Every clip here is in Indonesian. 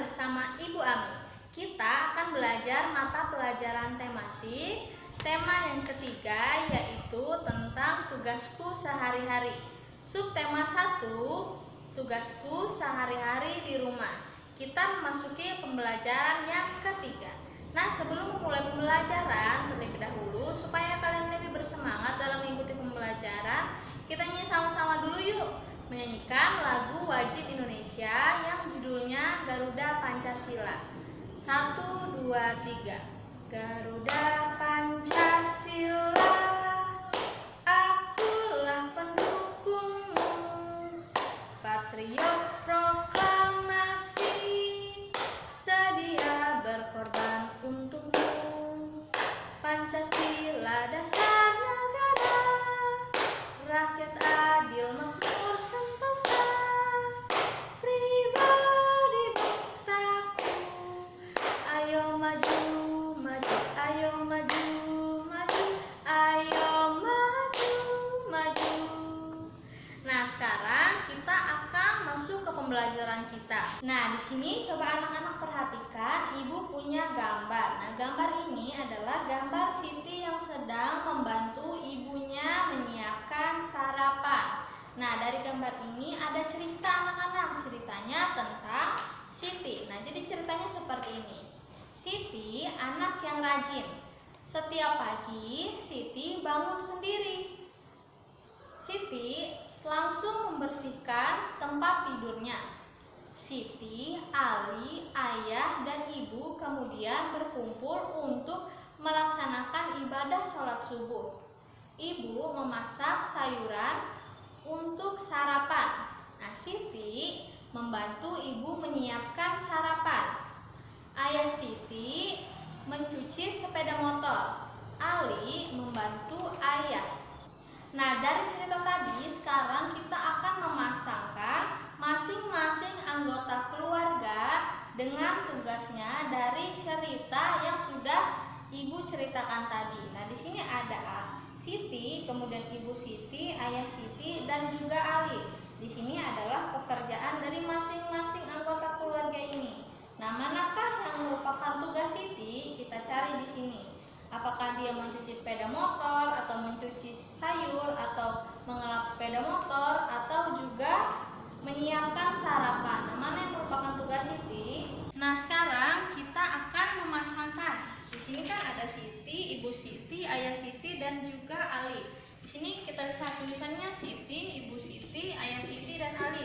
bersama Ibu Ami. Kita akan belajar mata pelajaran tematik. Tema yang ketiga yaitu tentang tugasku sehari-hari. Subtema 1, tugasku sehari-hari di rumah. Kita memasuki pembelajaran yang ketiga. Nah, sebelum memulai pembelajaran terlebih dahulu, supaya kalian lebih bersemangat dalam mengikuti pembelajaran, kita nyanyi sama-sama dulu yuk. Menyanyikan lagu wajib Indonesia yang judulnya Garuda Pancasila. 1, 2, 3. Garuda Pancasila, akulah pendukungmu, patriot proklamasi, sedia berkorban untukmu. Pancasila dasar negara, rakyat adil makmur sentosa, pribadi bangsaku. Ayo maju, maju, ayo maju, maju, ayo maju, maju. Nah, sekarang kita akan masuk ke pembelajaran kita. Nah, di sini coba anak-anak perhatikan, Ibu punya gambar. Nah, gambar ini adalah gambar Siti yang sedang membantu ibunya menyiapkan sarapan. Nah, dari gambar ini ada cerita anak-anak. Ceritanya tentang Siti. Nah, jadi ceritanya seperti ini. Siti anak yang rajin. Setiap pagi Siti bangun sendiri. Siti langsung membersihkan tempat tidurnya. Siti, Ali, ayah, dan ibu kemudian berkumpul untuk melaksanakan ibadah sholat subuh. Ibu memasak sayuran untuk sarapan. Nah, Siti membantu ibu menyiapkan sarapan. Ayah Siti mencuci sepeda motor. Ali membantu ayah. Nah, dari cerita tadi sekarang kita akan memasangkan masing-masing anggota keluarga dengan tugasnya dari cerita yang sudah Ibu ceritakan tadi. Nah, di sini ada Siti, kemudian Ibu Siti, Ayah Siti, dan juga Ali. Di sini adalah pekerjaan dari masing-masing anggota keluarga ini. Nah, manakah yang merupakan tugas Siti? Kita cari di sini. Apakah dia mencuci sepeda motor, atau mencuci sayur, atau mengelap sepeda motor, atau juga menyiapkan sarapan? Nah, mana yang merupakan tugas Siti? Nah, sekarang kita akan memasangkan. Di sini kan ada Siti, Ibu Siti, Ayah Siti, dan juga Ali. Di sini kita lihat tulisannya Siti, Ibu Siti, Ayah Siti, dan Ali.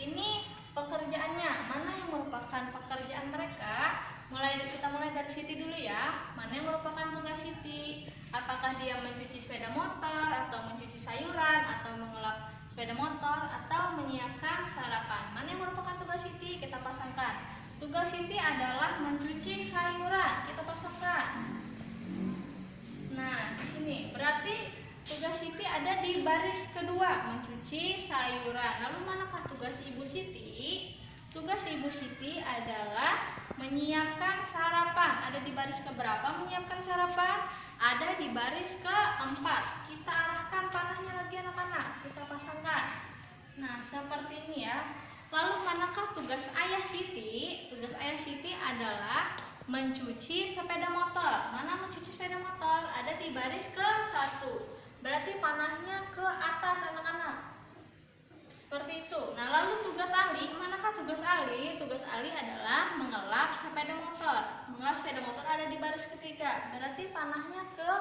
Ini pekerjaannya, mana yang merupakan pekerjaan mereka? Kita mulai dari Siti dulu ya. Mana yang merupakan tugas Siti? Apakah dia mencuci sepeda motor, atau mencuci sayuran, atau mengelap sepeda motor, atau menyiapkan sarapan? Mana yang merupakan tugas Siti? Kita pasangkan. Tugas Siti adalah mencuci sayuran. Kita pasangkan. Nah, di sini berarti tugas Siti ada di baris kedua, mencuci sayuran. Lalu manakah tugas Ibu Siti? Tugas Ibu Siti adalah menyiapkan sarapan. Ada di baris keberapa menyiapkan sarapan? Ada di baris keempat. Kita arahkan panahnya lagi anak-anak. Kita pasangkan. Nah, seperti ini ya. Lalu manakah tugas Ayah Siti? Tugas Ayah Siti adalah mencuci sepeda motor. Mana mencuci sepeda motor? Ada di baris ke-1. Berarti panahnya ke atas anak-anak. Seperti itu. Nah, lalu tugas Ali, manakah tugas Ali? Tugas Ali adalah mengelap sepeda motor. Mengelap sepeda motor ada di baris ketiga. Berarti panahnya ke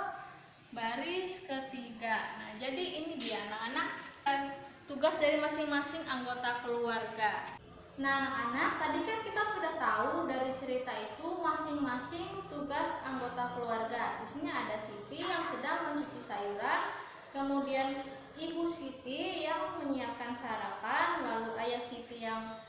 baris ketiga. Nah, jadi ini dia anak-anak tugas dari masing-masing anggota keluarga. Nah, anak-anak, tadi kan kita sudah tahu dari cerita itu masing-masing tugas anggota keluarga. Di sini ada Siti yang sedang mencuci sayuran, kemudian Ibu Siti yang menyiapkan sarapan, lalu Ayah Siti yang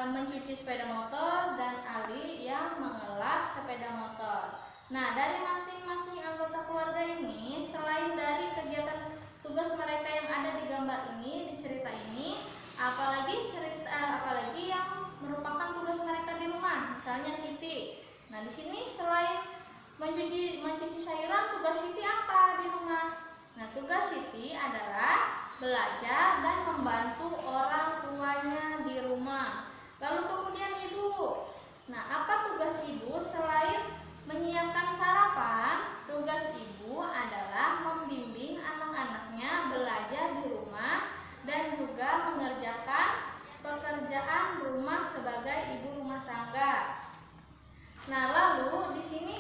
mencuci sepeda motor, dan Ali yang mengelap sepeda motor. Nah, dari masing-masing anggota keluarga ini, selain dari kegiatan tugas mereka yang ada di gambar ini, di cerita ini, apalagi yang merupakan tugas mereka di rumah, misalnya Siti. Nah, di sini selain mencuci sayuran, tugas Siti apa di rumah? Nah, tugas Siti adalah belajar dan membantu orang tuanya di rumah. Lalu kemudian Ibu Nah, apa tugas ibu selain menyiapkan sarapan? Tugas ibu adalah membimbing anak-anaknya belajar di rumah dan juga mengerjakan pekerjaan rumah sebagai ibu rumah tangga. Nah, lalu di sini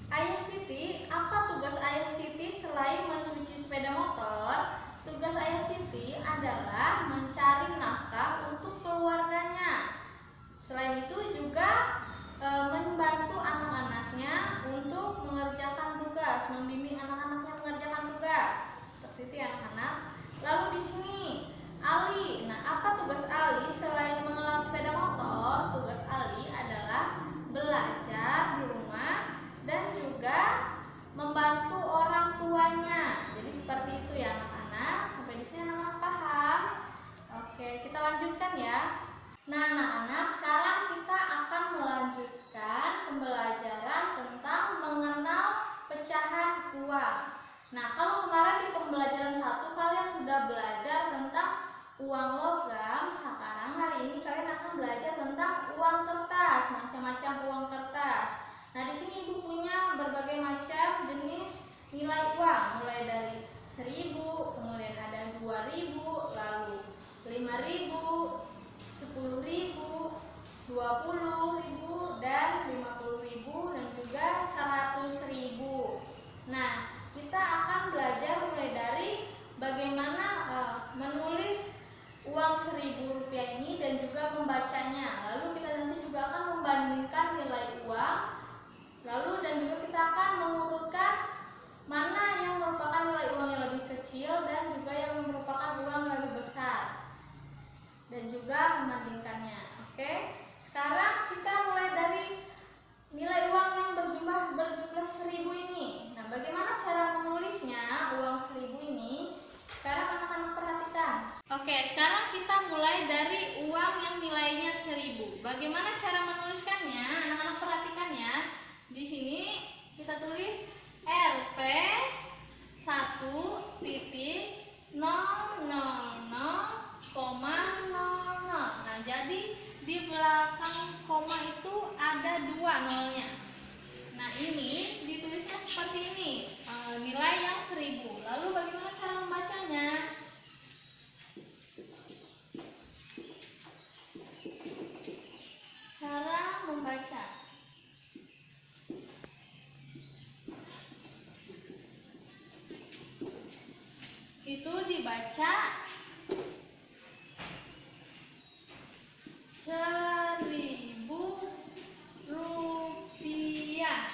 Ayah Siti, apa tugas Ayah Siti selain mencuci sepeda motor? Tugas Ayah Siti adalah mencari nafkah untuk keluarganya. Selain itu juga membantu anak-anaknya untuk mengerjakan tugas, membimbing anak-anaknya mengerjakan tugas. Seperti itu ya anak-anak. Lalu di sini Ali. Nah, apa tugas Ali selain mengelam sepeda motor? Tugas Ali adalah belajar di rumah dan juga membantu orang tuanya. Jadi seperti itu ya anak-anak. Sampai di sini anak-anak paham? Oke, kita lanjutkan ya. Nah, anak-anak, sekarang kita akan melanjutkan pembelajaran tentang mengenal pecahan uang. Nah, kalau kemarin di pembelajaran 1 kalian sudah belajar tentang uang logam, sekarang hari ini kalian akan belajar tentang uang kertas, macam-macam uang kertas. Nah, di sini ibu punya berbagai macam jenis nilai uang, mulai dari 1.000, kemudian ada 2.000, lalu 5.000, 10.000, 20.000, dan 50.000, dan juga 100.000. Nah, kita akan belajar mulai dari bagaimana menulis uang Rp1.000 ini dan juga membacanya. Lalu kita nanti juga akan membandingkan nilai uang. Lalu dan juga kita akan mengurutkan mana yang merupakan nilai uang yang lebih kecil dan juga yang merupakan uang yang lebih besar, dan juga membandingkannya. Oke, sekarang kita mulai dari nilai uang yang berjumlah 1.000 ini. Nah, bagaimana cara menulisnya uang 1.000 ini? Sekarang anak-anak perhatikan. Oke, sekarang kita mulai dari uang yang nilainya 1.000. Bagaimana cara menuliskannya? Anak-anak perhatikan ya. Di sini kita tulis Rp 1.000,00. Nah, jadi di belakang koma itu ada 2 nolnya. Nah, ini ditulisnya seperti ini, nilai yang 1.000. Lalu bagaimana cara membacanya? Cara membaca itu dibaca 1.000 rupiah.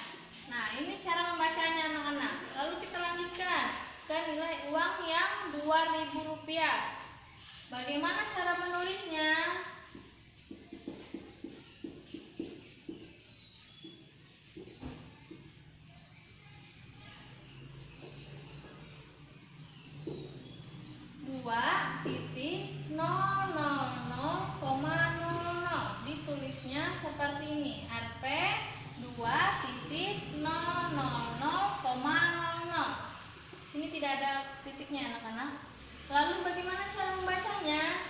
Nah, ini cara membacanya anak-anak. Lalu kita lanjutkan ke nilai uang yang 2.000 rupiah. Bagaimana cara menulisnya? Ditulisnya seperti ini, Rp 2.000,00. Sini tidak ada titiknya anak-anak. Lalu bagaimana cara membacanya?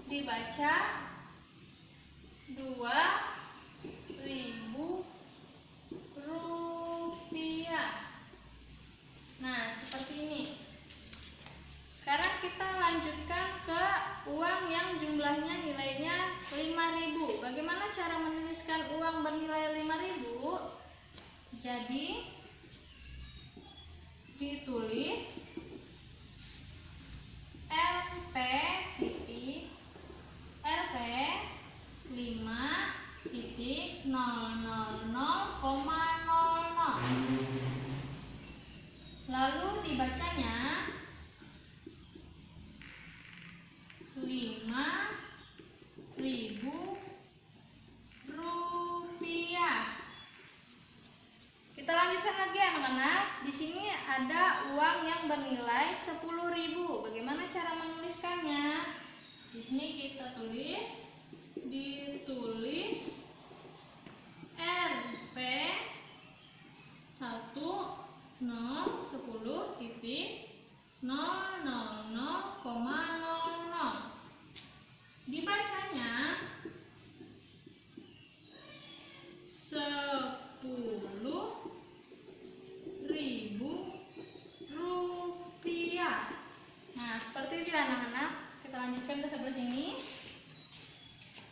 Dibaca 2.000 rupiah. Nah, seperti ini. Sekarang kita lanjutkan ke uang yang jumlahnya nilainya 5.000. Bagaimana cara menuliskan uang bernilai 5.000? Jadi ditulis Rp 5.000,00. Lalu dibacanya 5.000 rupiah. Kita lanjutkan lagi anak-anak. Di sini ada uang yang bernilai 10.000. Bagaimana cara menuliskannya? Di sini kita ditulis Rp 10,00,000,000. Lanjutkan ke sebelah sini.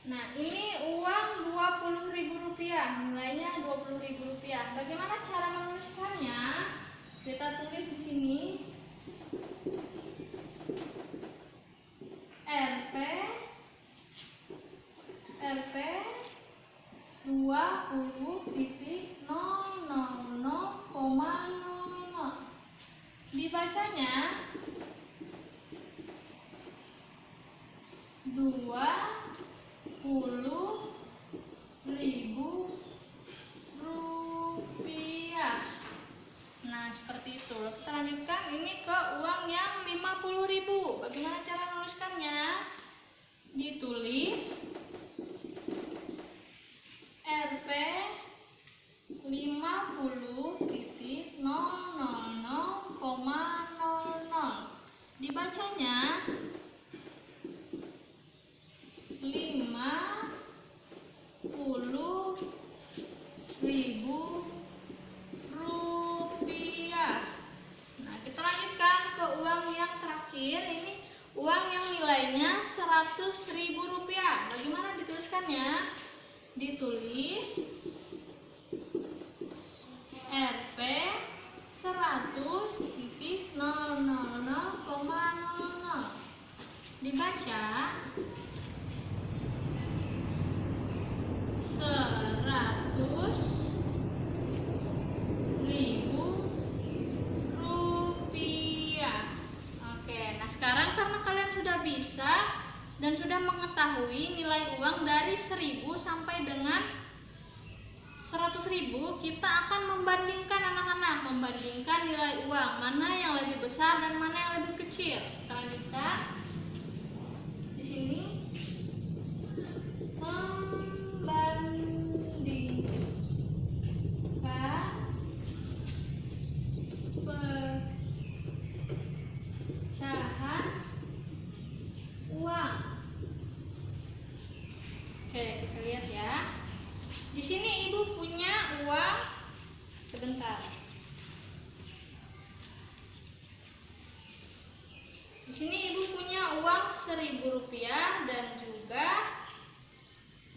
Nah, ini uang Rp20.000, nilainya Rp20.000. Bagaimana cara menuliskannya? Kita tulis di sini Rp 20.000,00. Dibacanya 20.000 rupiah. Nah, seperti itu. Kita lanjutkan ini ke uang yang 50.000. Bagaimana cara menuliskannya? Ditulis Rp 50.000,00. Dibacanya 50.000 rupiah. Nah, kita lanjutkan ke uang yang terakhir. Ini uang yang nilainya Rp100.000. Bagaimana dituliskannya? Ditulis Rp 100.000,00. Dibaca 100.000 rupiah. Oke, nah sekarang karena kalian sudah bisa dan sudah mengetahui nilai uang dari 1.000 sampai dengan 100.000, kita akan membandingkan anak-anak, membandingkan nilai uang mana yang lebih besar dan mana yang lebih kecil. Kita lanjutkan di sini. Pecahan uang. Oke, kita lihat ya. Di sini ibu punya uang, sebentar. Di sini ibu punya uang Rp1.000 dan juga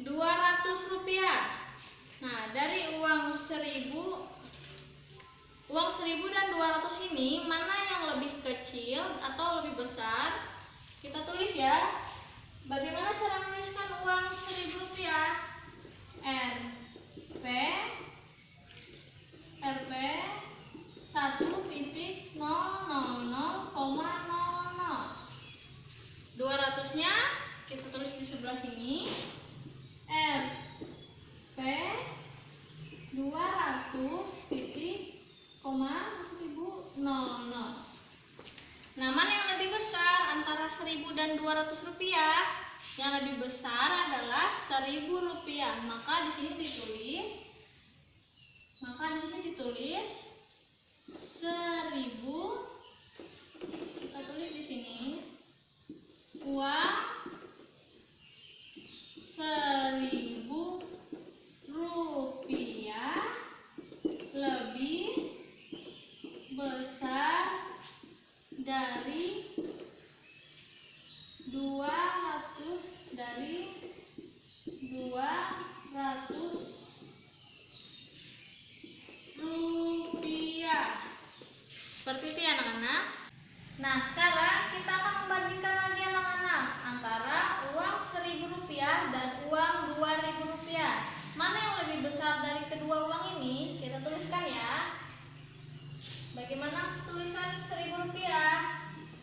Rp200. Nah, dari uang 1.000 dan 200 ini mana yang lebih kecil atau lebih besar? Kita tulis ya. Bagaimana cara menuliskan uang Rp1.000? Rp 1.000,00. 200-nya kita tulis di sebelah sini. Rp 200.00. Nah, mana yang lebih besar antara 1.000 dan Rp200? Yang lebih besar adalah Rp1.000. Maka di sini ditulis 1.000. Kita tulis di sini uang Rp1.000 lebih besar dari 200 rupiah. Seperti itu ya anak-anak. Nah, sekarang kita akan membandingkan lagi anak-anak antara uang Rp1.000 dan uang Rp2.000. Mana yang lebih besar dari kedua uang ini? Kita tuliskan ya. Bagaimana tulisan Rp1.000?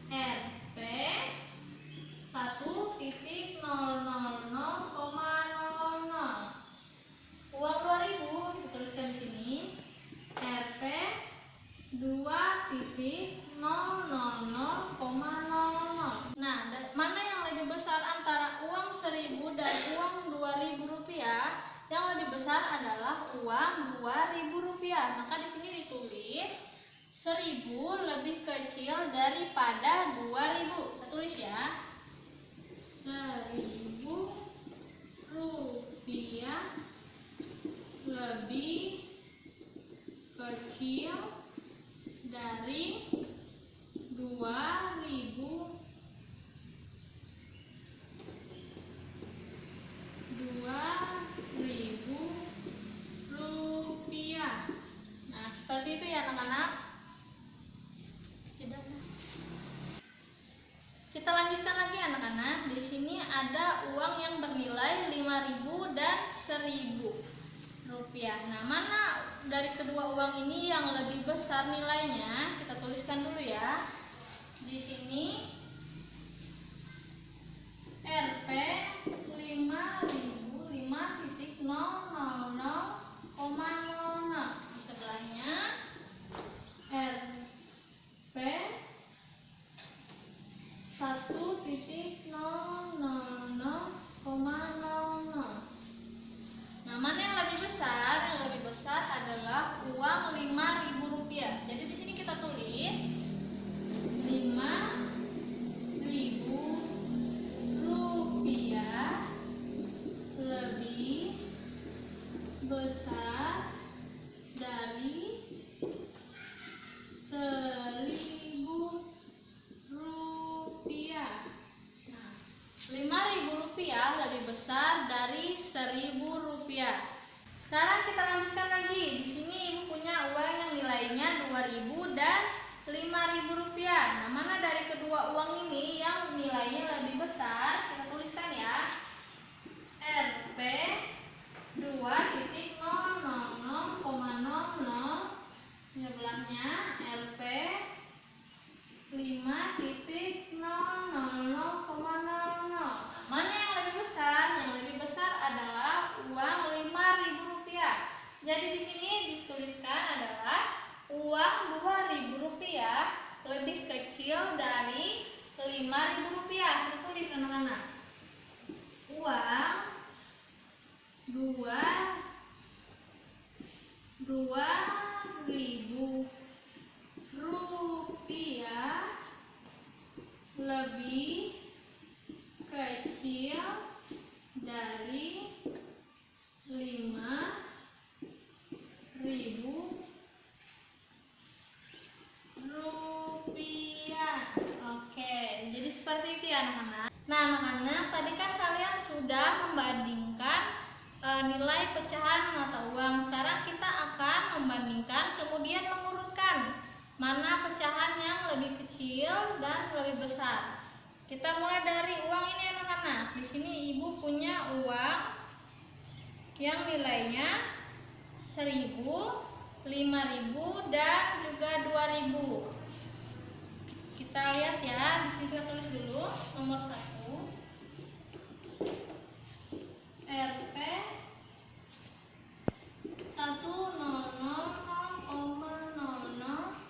Rp 1.000,00. Uang 2.000 kita tuliskan di sini Rp 2.000,00. Nah, mana yang lebih besar antara uang 1.000 dan uang Rp2.000? Yang lebih besar adalah uang Rp2.000. Maka di sini ditulis 1.000 lebih kecil daripada 2.000. Kita tulis ya. Rp1.000 lebih kecil dari 2.000 anak-anak. Kita lanjutkan lagi anak-anak. Di sini ada uang yang bernilai 5.000 dan 1.000 rupiah. Nah, mana dari kedua uang ini yang lebih besar nilainya? Kita tuliskan dulu ya. Di sini Rp 5.000 5.000,00. Di sebelahnya Rp 1.000,00. Nah, mana yang lebih besar? Yang lebih besar adalah uang 5.000 rupiah. Jadi di sini kita tulis 5.000 rupiah lebih besar dari 1.000 rupiah. Nah, 5.000 rupiah lebih besar dari 1.000 rupiah. Sekarang kita lanjutkan lagi. Di sini ibu punya uang yang nilainya 2.000 dan 5.000 rupiah. Nah, mana dari kedua uang ini yang nilainya lebih besar? Kita tuliskan ya. Rp 2.000,00. Sebelahnya Rp 5.000,00. Mana yang lebih besar? Yang lebih besar adalah uang 5.000 rupiah. Jadi di sini dituliskan adalah uang 2.000 rupiah lebih kecil dari 5.000 rupiah. Kita tulis anak-anak. Uang 2.000 rupiah lebih kecil dari 5.000 rupiah. Oke, jadi seperti itu ya anak-anak. Nah anak-anak, tadi kan kalian sudah membandingkan nilai pecahan mata uang. Sekarang kita akan membandingkan, kemudian mengurutkan mana pecahan yang lebih kecil dan lebih besar. Kita mulai dari uang ini anak-anak. Di sini ibu punya uang yang nilainya 1.000, 5.000 dan juga 2.000. Kita lihat ya, di sini kita tulis dulu nomor 1. Rp 100,00.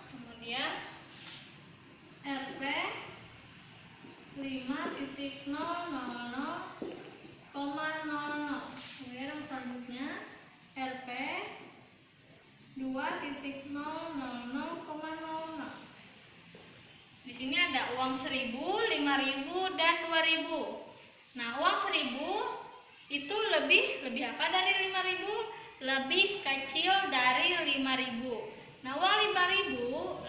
Kemudian Rp 5.000,00. Kemudian yang selanjutnya Rp 2.000,00. Di sini ada uang 1.000, 5.000 dan 2.000. Nah, uang 1.000 itu lebih apa dari 5.000? Lebih kecil dari 5.000. Nah, uang 5.000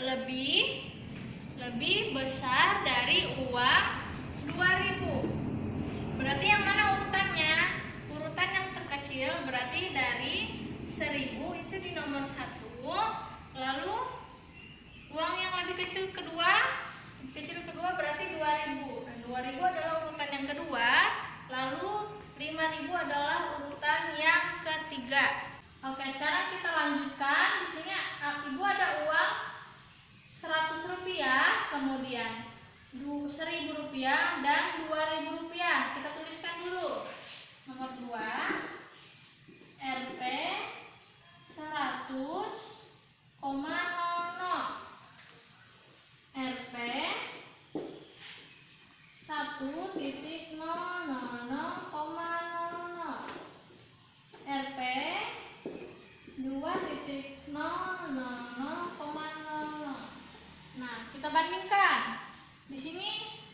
lebih besar dari uang 2.000. Berarti yang mana urutannya? Urutan yang terkecil berarti dari 1.000 itu di nomor 1. Lalu uang yang lebih kecil kedua berarti 2.000. Dan 2.000 adalah urutan yang kedua. Lalu 5.000 adalah urutan yang ketiga. Oke, sekarang kita lanjutkan. Di sini ibu ada uang 100 rupiah, kemudian 1.000 rupiah dan 2.000 rupiah. Kita tuliskan dulu. Nomor 2, Rp 100,00. Rp 1.000,00. Rp 2.000,00. Nah, kita bandingkan. Di sini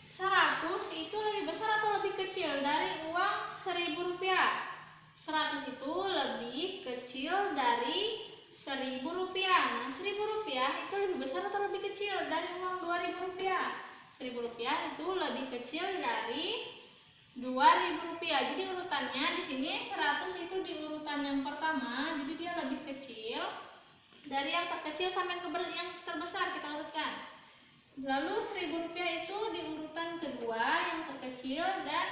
100 itu lebih besar atau lebih kecil dari uang 1.000 rupiah? 100 itu lebih kecil dari 1.000 rupiah. Nah, 1.000 rupiah itu lebih besar atau lebih kecil dari uang 2.000 rupiah? 1.000 rupiah itu lebih kecil dari 2.000 rupiah. Jadi urutannya di sini 100 itu di urutan yang pertama, jadi dia lebih kecil. Dari yang terkecil sampai ke yang terbesar kita urutkan. Lalu Rp1.000 itu di urutan kedua yang terkecil, dan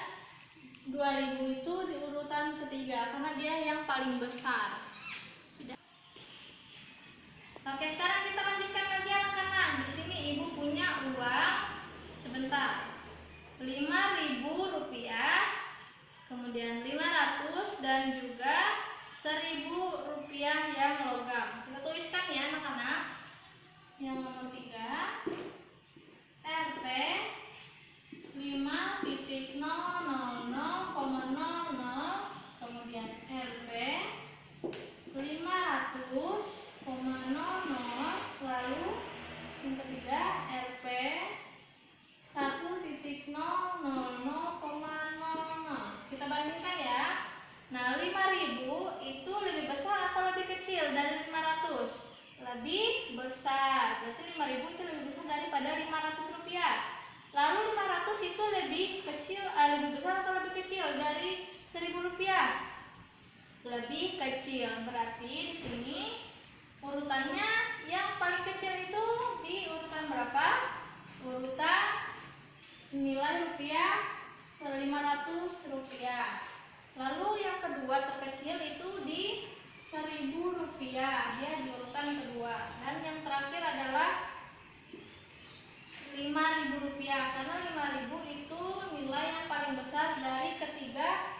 Rp2.000 itu di urutan ketiga karena dia yang paling besar. Oke, sekarang kita lanjutkan lagi anak-anak. Di sini ibu punya uang sebentar Rp5.000, kemudian 500 dan juga Rp1.000 yang logam. Kita tuliskan ya anak-anak. Yang nomor 3, Rp 5.000,00, kemudian Rp 500,00, lalu yang ketiga Rp 1.000,00. Kita bandingkan ya. Nah, 5.000 itu lebih besar atau lebih kecil dari 500? Lebih besar. Berarti 5.000 itu lebih besar daripada Rp500. Lalu 500 itu lebih besar atau lebih kecil dari Rp1.000? Lebih kecil. Berarti di sini urutannya yang paling kecil itu di urutan berapa? Urutan nilai rupiah Rp500. Lalu yang kedua terkecil itu di Rp1.000, dia di urutan kedua. Dan yang terakhir adalah Rp5.000 karena Rp5.000 itu nilai yang paling besar dari ketiga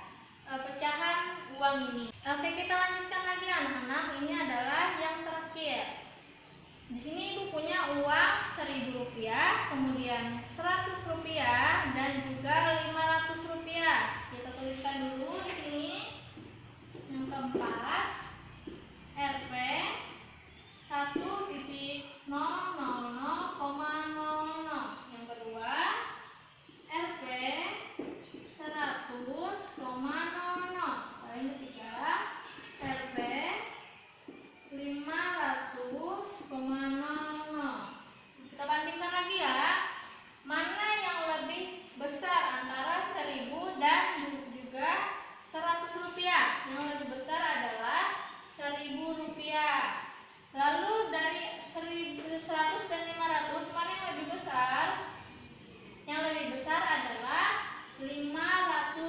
pecahan uang ini. Oke, kita lanjutkan lagi anak-anak. Ini adalah yang terakhir. Di sini ibu punya uang Rp1.000, kemudian Rp100 dan juga Rp500. Kita tuliskan dulu di sini. Yang keempat, Rp 1.000,00. Yang kedua, Rp 100,00. Yang ketiga, Rp 500,00. Kita bandingkan lagi ya. Mana yang lebih besar antara 1.000 dan juga Rp100? Yang lebih besar adalah Rp1.000. Lalu dari 100 dan 500 mana yang lebih besar? Yang lebih besar adalah Rp500.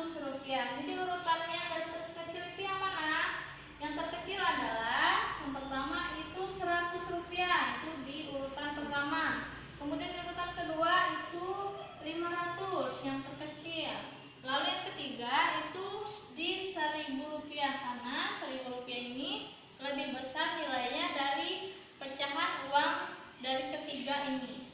Jadi urutannya dari terkecil itu yang mana? Yang terkecil adalah yang pertama itu Rp100, itu di urutan pertama. Kemudian di urutan kedua itu 500 yang terkecil. Lalu yang ketiga itu di Rp1.000 karena Rp1.000 ini lebih besar nilainya dari pecahan uang dari ketiga ini.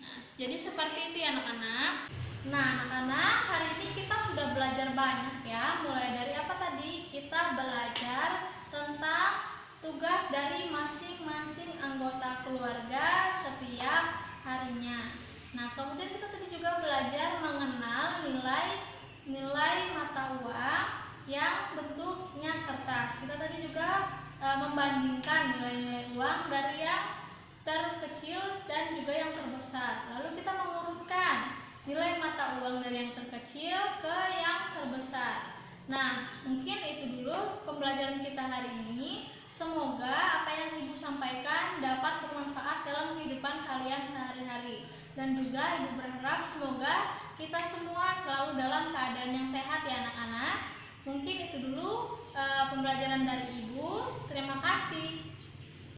Nah, jadi seperti itu ya anak-anak. Nah, anak-anak, hari ini kita sudah belajar banyak ya. Mulai dari apa tadi? Kita belajar tentang tugas dari masing-masing anggota keluarga setiap harinya. Nah, kemudian kita tadi juga belajar mengenal nilai mata uang yang bentuknya kertas. Kita tadi juga membandingkan nilai-nilai uang dari yang terkecil dan juga yang terbesar. Lalu kita mengurutkan nilai mata uang dari yang terkecil ke yang terbesar. Nah, mungkin itu dulu pembelajaran kita hari ini. Semoga apa yang Ibu sampaikan dapat bermanfaat dalam kehidupan kalian sehari-hari. Dan juga Ibu berharap semoga kita semua selalu dalam keadaan yang sehat ya anak-anak. Mungkin itu dulu pembelajaran dari Ibu. Terima kasih.